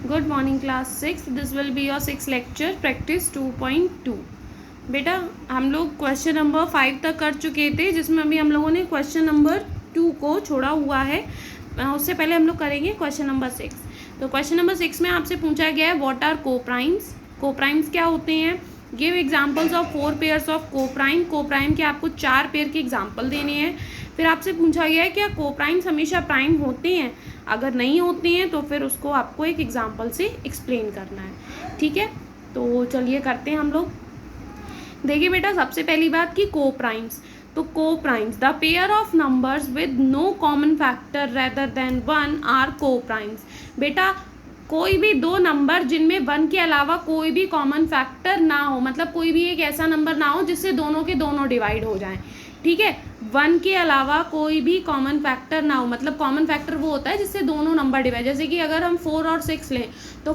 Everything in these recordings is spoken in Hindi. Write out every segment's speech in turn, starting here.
Good morning class 6. This will be your 6 lecture practice 2.2. बेटा हम लोग क्वेश्चन नंबर 5 तक कर चुके थे, जिसमें अभी हम लोगों ने क्वेश्चन नंबर 2 को छोड़ा हुआ है. उससे पहले हम लोग करेंगे क्वेश्चन नंबर 6. तो क्वेश्चन नंबर 6 में आपसे पूछा गया है व्हाट आर कोप्राइम्स. कोप्राइम्स क्या होते हैं? Give examples of 4 pairs of coprime. Coprime के आपको 4 पेयर के एग्जाम्पल देने हैं. फिर आपसे पूछा गया है क्या कोप्राइम्स हमेशा प्राइम होते हैं? अगर नहीं होते हैं तो फिर उसको आपको एक एग्जाम्पल से एक्सप्लेन करना है. ठीक है, तो चलिए करते हैं हम लोग. देखिए बेटा, सबसे पहली बात की कोप्राइम्स. तो coprimes the pair of numbers with no common factor rather than 1 are coprimes. बेटा कोई भी दो नंबर जिनमें 1 के अलावा कोई भी कॉमन फैक्टर ना हो, मतलब कोई भी एक ऐसा नंबर ना हो जिससे दोनों के दोनों डिवाइड हो जाएं. ठीक है, 1 के अलावा कोई भी कॉमन फैक्टर ना हो. मतलब कॉमन फैक्टर वो होता है जिससे दोनों नंबर डिवाइड, जैसे कि अगर हम 4 और 6 लें तो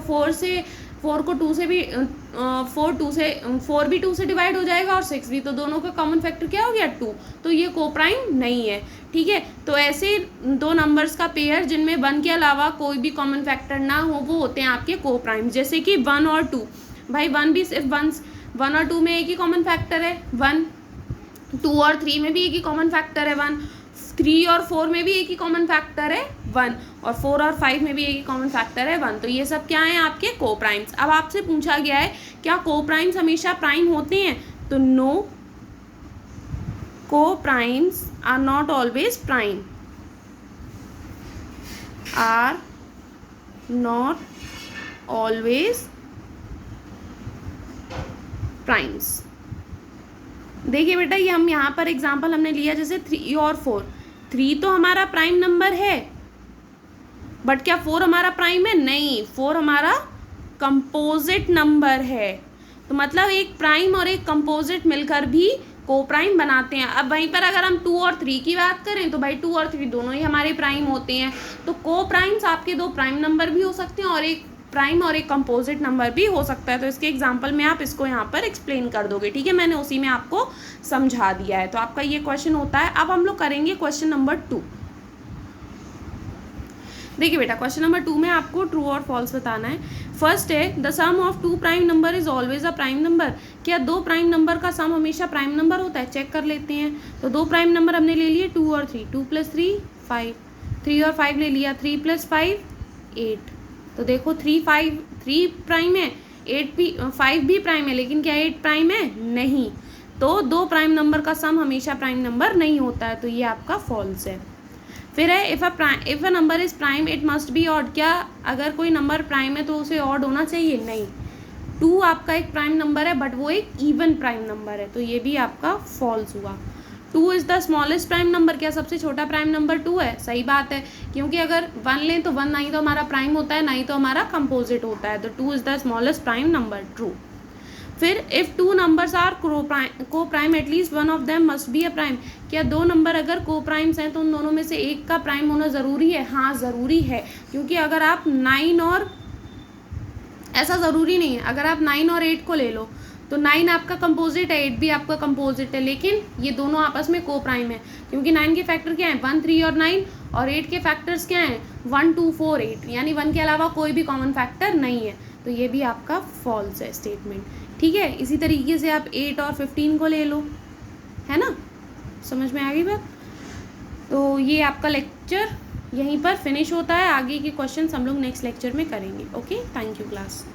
4 को 2 से भी 4 भी 2 से डिवाइड हो जाएगा और 6 भी, तो दोनों का कॉमन फैक्टर क्या हो गया 2. तो ये कोप्राइम नहीं है. ठीक है, तो ऐसे दो नंबर्स का पेयर जिनमें 1 के अलावा कोई भी कॉमन फैक्टर ना हो वो होते हैं आपके कोप्राइम. जैसे कि 1 और 2. भाई 1 भी सिर्फ 1 और 2 में एक ही कॉमन फैक्टर है 1. 2 और 3 में भी एक ही कॉमन फैक्टर है 1. 3 और 4 में भी एक ही कॉमन फैक्टर है 1. और 4 और 5 में भी एक ही कॉमन फैक्टर है 1. तो ये सब क्या है आपके कोप्राइम्स. अब आपसे पूछा गया है क्या कोप्राइम्स हमेशा प्राइम होते हैं? तो no, coprimes are not always prime. Are not always primes. देखिए बेटा, ये हम यहाँ पर एग्जाम्पल हमने लिया जैसे 3 और 4. 3 तो हमारा प्राइम नंबर है, बट क्या 4 हमारा प्राइम है? नहीं, 4 हमारा कंपोजिट नंबर है. तो मतलब एक प्राइम और एक कंपोजिट मिलकर भी कोप्राइम बनाते हैं. अब वहीं पर अगर हम 2 और 3 की बात करें तो भाई 2 और 3 दोनों ही हमारे प्राइम होते हैं. तो कोप्राइम्स आपके दो प्राइम नंबर भी हो सकते हैं और एक प्राइम और एक कंपोजिट नंबर भी हो सकता है. तो इसके एग्जाम्पल में आप इसको यहाँ पर एक्सप्लेन कर दोगे. ठीक है, मैंने उसी में आपको समझा दिया है. तो आपका ये क्वेश्चन होता है. अब हम लोग करेंगे क्वेश्चन नंबर 2. देखिए बेटा, क्वेश्चन नंबर 2 में आपको ट्रू और फॉल्स बताना है. फर्स्ट है the sum of 2 prime number is always a prime number. क्या 2 प्राइम नंबर का सम हमेशा प्राइम नंबर होता है? चेक कर लेते हैं. तो 2 प्राइम नंबर हमने ले लिए 2 और 3. 2 + 3 5. 3 और 5 ले लिया. 3 + 5 8. तो देखो 3 प्राइम है, 5 भी प्राइम है, लेकिन क्या 8 प्राइम है? नहीं. तो 2 प्राइम नंबर का सम हमेशा प्राइम नंबर नहीं होता है. तो ये आपका फॉल्स है. फिर है if a number is prime it must be odd. क्या अगर कोई नंबर प्राइम है तो उसे ऑड होना चाहिए? नहीं. 2 आपका एक प्राइम नंबर है बट वो एक इवन प्राइम नंबर है. तो ये भी आपका फॉल्स हुआ. 2 is the smallest prime number. क्या सबसे छोटा प्राइम नंबर 2 है? सही बात है, क्योंकि अगर 1 लें तो 1 ना ही तो हमारा प्राइम होता है ना ही तो हमारा कंपोजिट होता है. तो 2 is the smallest prime number. True. फिर इफ़ 2 नंबर्स आर को prime at least 1 of them must be a prime. क्या 2 नंबर अगर को प्राइम्स हैं तो उन दोनों में से एक का प्राइम होना ज़रूरी है? हाँ ज़रूरी है, क्योंकि अगर आप 9 और ऐसा ज़रूरी नहीं है. अगर आप 9 और 8 को ले लो तो 9 आपका कंपोजिट है, 8 भी आपका कंपोजिट है, लेकिन ये दोनों आपस में को प्राइम है क्योंकि 9 के फैक्टर क्या हैं? 1 3 और 9. और 8 के फैक्टर्स क्या हैं? 1 2 4 8. यानी 1 के अलावा कोई भी कॉमन फैक्टर नहीं है. तो ये भी आपका फॉल्स है स्टेटमेंट. ठीक है, इसी तरीके से आप 8 और 15 को ले लो, है ना. समझ में आ गई बात. तो ये आपका लेक्चर यहीं पर फिनिश होता है. आगे के क्वेश्चंस हम लोग नेक्स्ट लेक्चर में करेंगे. Okay, thank you class.